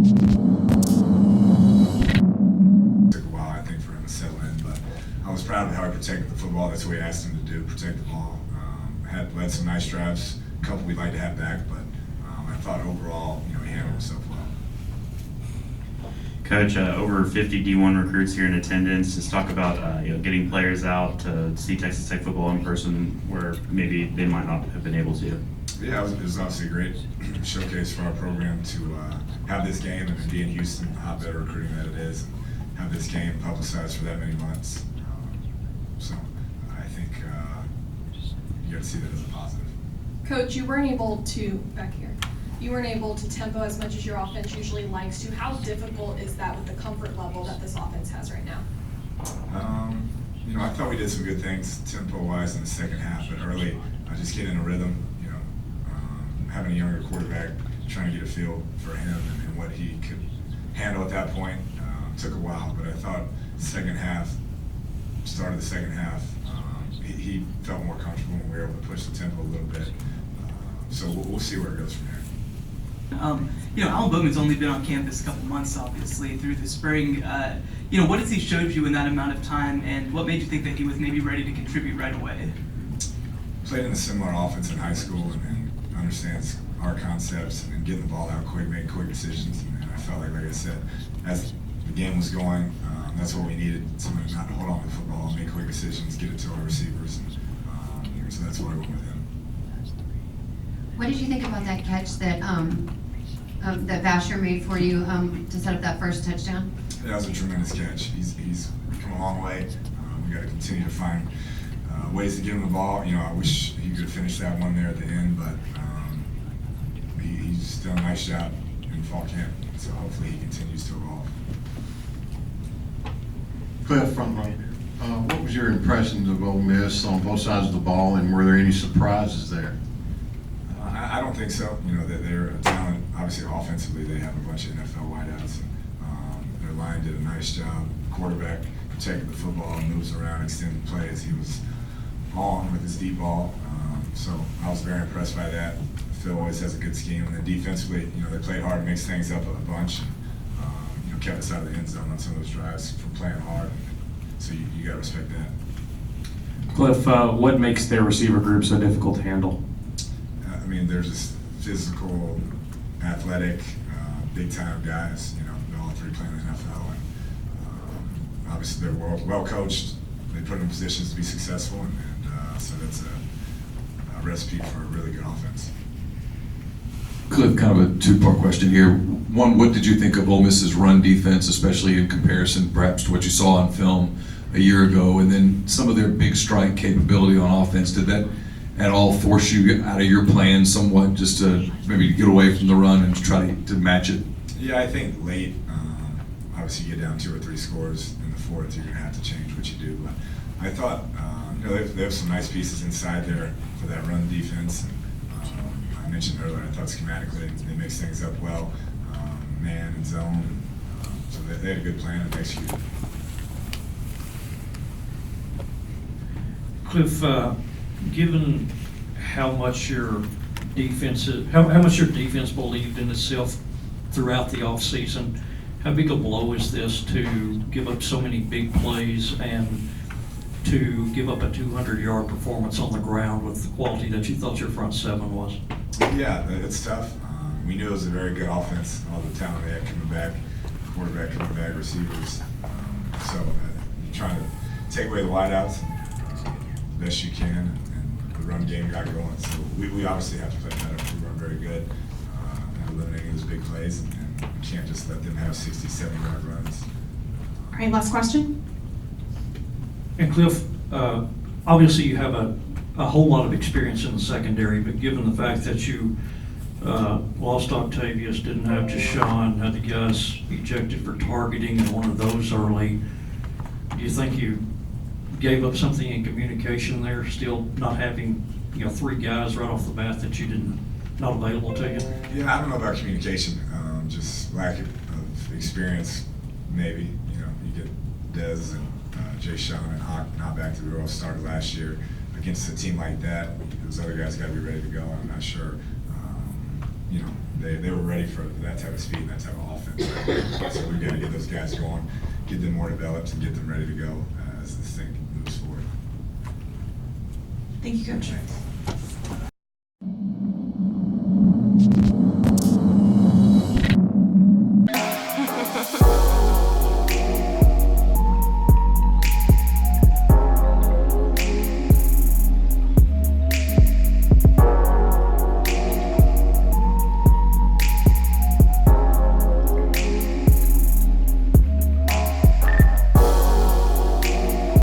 Took a while, I think, for him to settle in, but I was proud of how he protected the football. That's what we asked him to do, protect the ball. Had led some nice drives, a couple we'd like to have back, but I thought overall, he handled himself well. Coach, over 50 D1 recruits here in attendance. Just talk about getting players out to see Texas Tech football in person where maybe they might not have been able to. Yeah, it was obviously a great showcase for our program to have this game and be in Houston, hotbed of recruiting that it is, and have this game publicized for that many months. So I think you got to see that as a positive. Coach, you weren't able to tempo as much as your offense usually likes to. How difficult is that with the comfort level that this offense has right now? I thought we did some good things tempo-wise in the second half, but early, just getting in a rhythm, having a younger quarterback, trying to get a feel for him and what he could handle at that point took a while, but I thought start of the second half, he felt more comfortable when we were able to push the tempo a little bit. So we'll see where it goes from here. Alan Bowman's only been on campus a couple months, obviously, through the spring. What has he showed you in that amount of time, and what made you think that he was maybe ready to contribute right away? Played in a similar offense in high school and understands our concepts and getting the ball out quick, making quick decisions. And I felt like I said, as the game was going, that's what we needed, someone not to hold on to the football, make quick decisions, get it to our receivers. And, so that's why I went with him. What did you think about that catch that that Vasher made for you to set up that first touchdown? That was a tremendous catch. He's come a long way. We got to continue to find ways to get him the ball. I wish he could have finished that one there at the end, but he's done a nice job in fall camp. So hopefully he continues to evolve. Kliff, what was your impressions of Ole Miss on both sides of the ball, and were there any surprises there? I don't think so. That they're a talent. Obviously, offensively, they have a bunch of NFL wideouts. Their line did a nice job. Quarterback protected the football, moves around, extended plays. He was on with his deep ball. So I was very impressed by that. Phil always has a good scheme. And then defensively, they played hard, mixed things up a bunch, and kept us out of the end zone on some of those drives from playing hard. So you got to respect that. Kliff, what makes their receiver group so difficult to handle? They're just physical, athletic, big-time guys. All three play in the NFL, and obviously they're well coached. They put in positions to be successful, and so that's a recipe for a really good offense. Kliff, kind of a two-part question here. One, what did you think of Ole Miss's run defense, especially in comparison perhaps to what you saw on film a year ago? And then some of their big strike capability on offense, did that at all force you out of your plan somewhat, just to maybe get away from the run and try to match it? Yeah, I think late, obviously you get down 2 or 3 scores in the fourth, you're going to have to change what you do. But I thought, they have some nice pieces inside there for that run defense. And, I mentioned earlier, I thought schematically they mix things up well, man and zone. So they had a good plan and executed. Kliff, given how much your defense believed in itself throughout the offseason, how big a blow is this to give up so many big plays and to give up a 200-yard performance on the ground with the quality that you thought your front seven was? Yeah, it's tough. We knew it was a very good offense, all the talent they had coming back, quarterback coming back, receivers. So you're trying to take away the wideouts best you can, and the run game got going. So we obviously have to play better. We run very good at eliminating those big plays, and we can't just let them have 60, 70-yard runs. All right, last question. And Kliff, obviously you have a whole lot of experience in the secondary, but given the fact that you lost Octavius, didn't have Jah'Shawn, had the guys ejected for targeting and one of those early, do you think you gave up something in communication there, still not having 3 guys right off the bat that you not available to you? Yeah, I don't know about communication, just lack of experience maybe. You get Dez and Jah'Shawn and Hawk not back to the row, started last year against a team like that. Those other guys got to be ready to go. I'm not sure. they were ready for that type of speed and that type of offense. So we've got to get those guys going, get them more developed, and get them ready to go as this thing moves forward. Thank you, Coach.